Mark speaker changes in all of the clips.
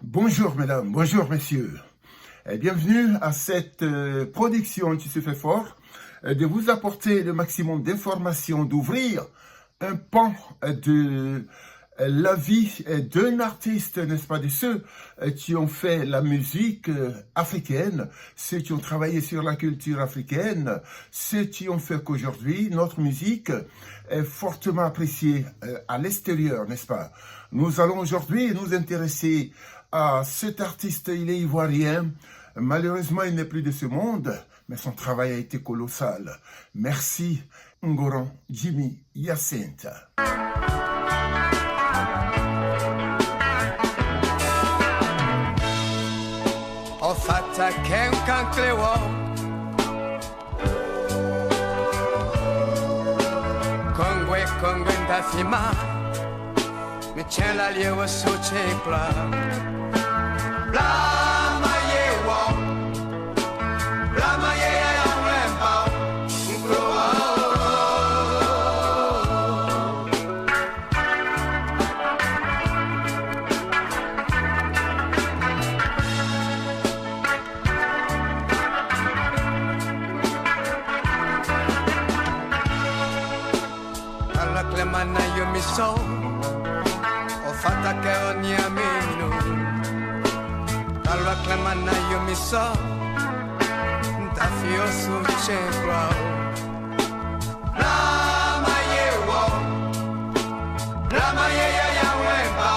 Speaker 1: Bonjour mesdames, bonjour messieurs. Et bienvenue à cette production qui se fait fort de vous apporter le maximum d'informations, d'ouvrir un pan de la vie d'un artiste, n'est-ce pas, de ceux qui ont fait la musique africaine, ceux qui ont travaillé sur la culture africaine, ceux qui ont fait qu'aujourd'hui notre musique est fortement appréciée à l'extérieur, n'est-ce pas. Nous allons aujourd'hui nous intéresser à cet artiste, il est ivoirien. Malheureusement, il n'est plus de ce monde, mais son travail a été colossal. Merci, Ngoron Jimmy Hyacinthe.
Speaker 2: Ofata ken kanklewo Kongwe kongwe ndafima Me tient la liewe soche pla Blama yewo Blama ye ya wemba Nkloa Alla clemana yo mi so Ofata che ogni amino Alla clemana io mi so Da fio su centro Lama yewo Lama ye ya ya wemba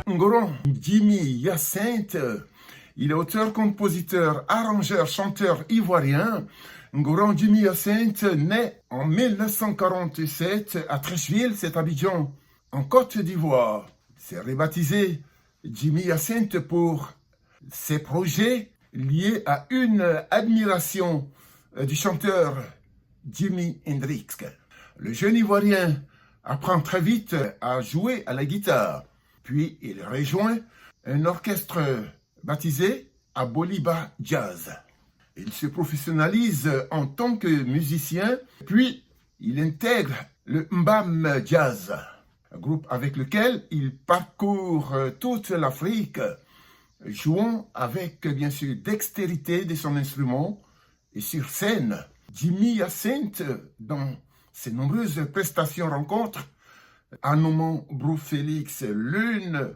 Speaker 1: Ngoron Jimmy Hyacinthe, il est auteur, compositeur, arrangeur, chanteur ivoirien. Ngoron Jimmy Hyacinthe naît en 1947 à Treichville, c'est Abidjan, en Côte d'Ivoire. C'est rebaptisé Jimmy Hyacinthe pour ses projets liés à une admiration du chanteur Jimi Hendrix. Le jeune Ivoirien apprend très vite à jouer à la guitare. Puis il rejoint un orchestre baptisé Aboliba Jazz. Il se professionnalise en tant que musicien, puis il intègre le Mbam Jazz, un groupe avec lequel il parcourt toute l'Afrique, jouant avec bien sûr dextérité de son instrument et sur scène. Jimmy Hyacinthe, dans ses nombreuses prestations rencontres, en nommant Brou Félix, l'une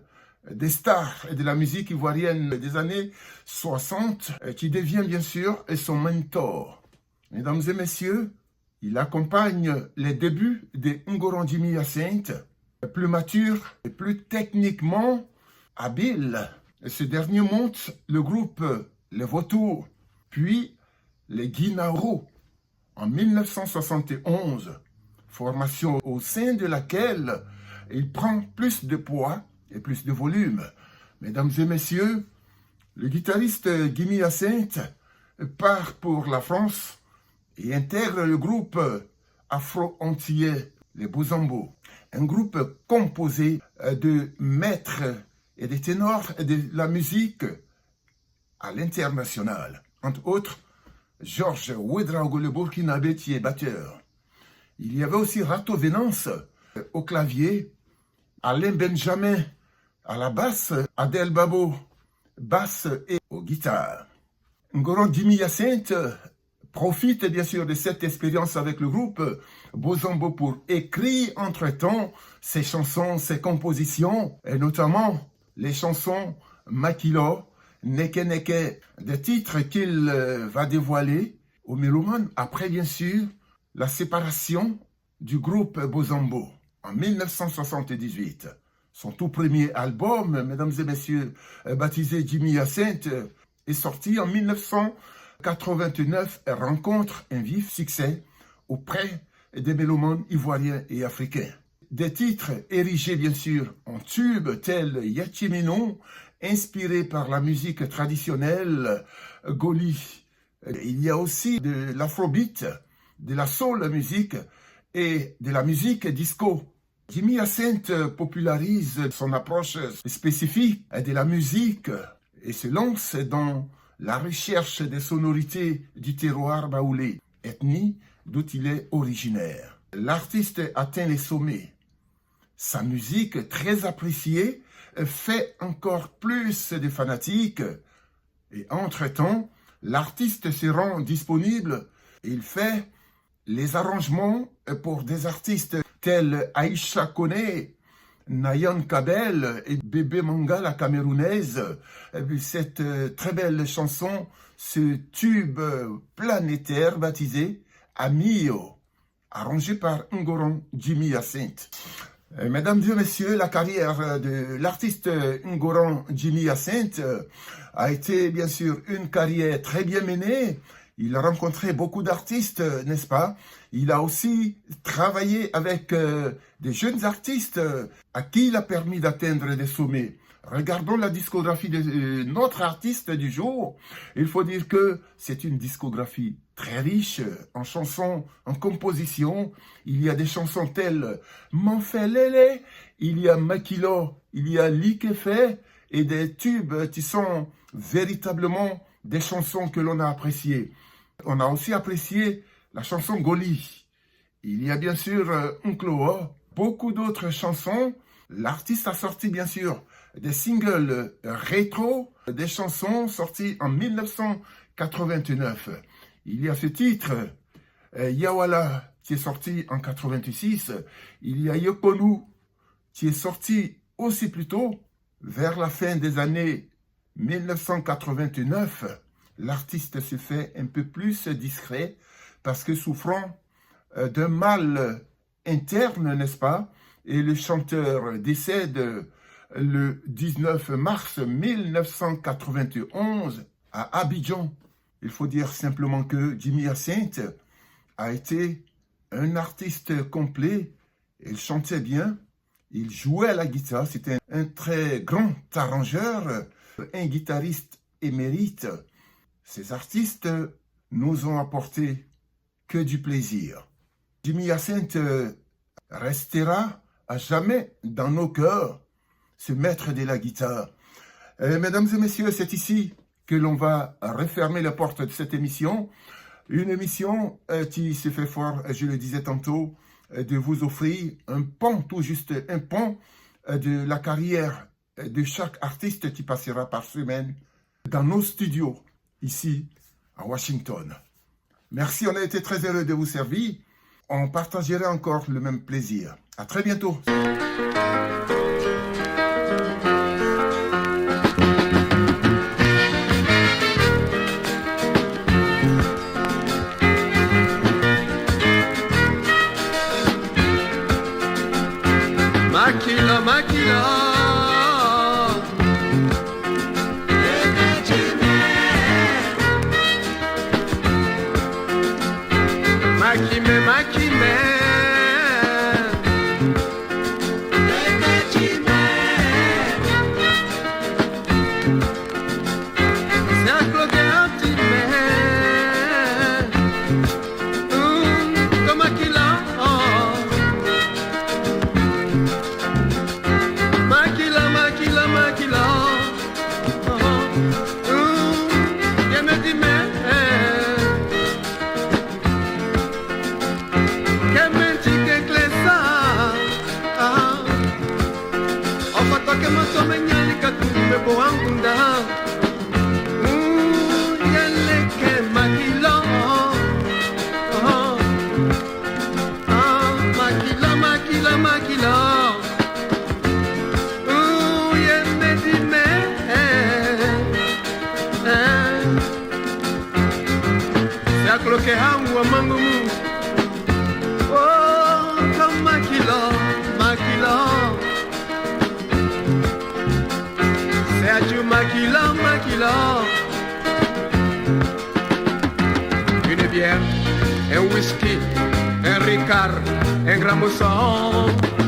Speaker 1: des stars de la musique ivoirienne des années 60, qui devient bien sûr son mentor. Mesdames et messieurs, il accompagne les débuts de Ngoron Jimmy Hyacinthe, plus mature et plus techniquement habile. Ce dernier monte le groupe Les Vautours, puis les Guinaoro en 1971. Formation au sein de laquelle il prend plus de poids et plus de volume. Mesdames et messieurs, le guitariste Jimmy Hyacinthe part pour la France et intègre le groupe afro-antillais, les Bozambo, un groupe composé de maîtres et de ténors de la musique à l'international. Entre autres, Georges Ouedraogo, le Burkinabé, qui est batteur. Il y avait aussi Rato Venance au clavier, Alain Benjamin à la basse, Adel Babo basse et aux guitares. Ngoron Jimmy Hyacinthe profite bien sûr de cette expérience avec le groupe Bozombo pour écrire entre-temps ses chansons, ses compositions, et notamment les chansons Makilo, Neke Neke, des titres qu'il va dévoiler aux mélomanes après bien sûr la séparation du groupe Bozombo en 1978. Son tout premier album, mesdames et messieurs, baptisé Jimmy Hyacinthe, est sorti en 1989 et rencontre un vif succès auprès des mélomanes ivoiriens et africains. Des titres érigés bien sûr en tubes tels Yachiminon, inspirés par la musique traditionnelle Goli. Il y a aussi de l'afrobeat, de la soul musique et de la musique disco. Jimmy Hyacinthe popularise son approche spécifique de la musique et se lance dans la recherche des sonorités du terroir baoulé, ethnie d'où il est originaire. L'artiste atteint les sommets. Sa musique, très appréciée, fait encore plus de fanatiques. Et entre-temps, l'artiste se rend disponible. Il fait les arrangements pour des artistes tels Aïcha Kone, Nayan Kabel et Bébé Manga, la camerounaise. Cette très belle chanson, ce tube planétaire baptisé Amio, arrangé par Ngoron Jimmy Hyacinthe. Mesdames et messieurs, la carrière de l'artiste Ngoron Jimmy Hyacinthe a été bien sûr une carrière très bien menée. Il a rencontré beaucoup d'artistes, n'est-ce pas? Il a aussi travaillé avec des jeunes artistes à qui il a permis d'atteindre des sommets. Regardons la discographie de notre artiste du jour. Il faut dire que c'est une discographie très riche en chansons, en compositions. Il y a des chansons telles Manfelele, il y a Makilo, il y a Likefe et des tubes qui sont véritablement des chansons que l'on a appréciées. On a aussi apprécié la chanson Goli. Il y a bien sûr Unkloa, beaucoup d'autres chansons. L'artiste a sorti bien sûr des singles rétro, des chansons sorties en 1989. Il y a ce titre, Yawala, qui est sorti en 86. Il y a Yokonu, qui est sorti aussi plus tôt, vers la fin des années 1989. L'artiste se fait un peu plus discret parce que souffrant d'un mal interne, n'est-ce pas? Et le chanteur décède le 19 mars 1991 à Abidjan. Il faut dire simplement que Jimmy Hyacinthe a été un artiste complet. Il chantait bien, il jouait à la guitare, c'était un très grand arrangeur, un guitariste émérite. Ces artistes nous ont apporté que du plaisir. Jimmy Hyacinthe restera à jamais dans nos cœurs, ce maître de la guitare. Mesdames et messieurs, c'est ici que l'on va refermer la porte de cette émission. Une émission qui se fait fort, je le disais tantôt, de vous offrir un pan, tout juste un pan de la carrière de chaque artiste qui passera par semaine dans nos studios, ici à Washington. Merci, on a été très heureux de vous servir. On partagera encore le même plaisir. À très bientôt.
Speaker 2: Makila, Makila. Makime, Makime. Boangunda que hawa mangumu. Oh, comme Makila, Makila. C'est à tu Makila, Makila. Une bière, un whisky, un Ricard, un gramophone.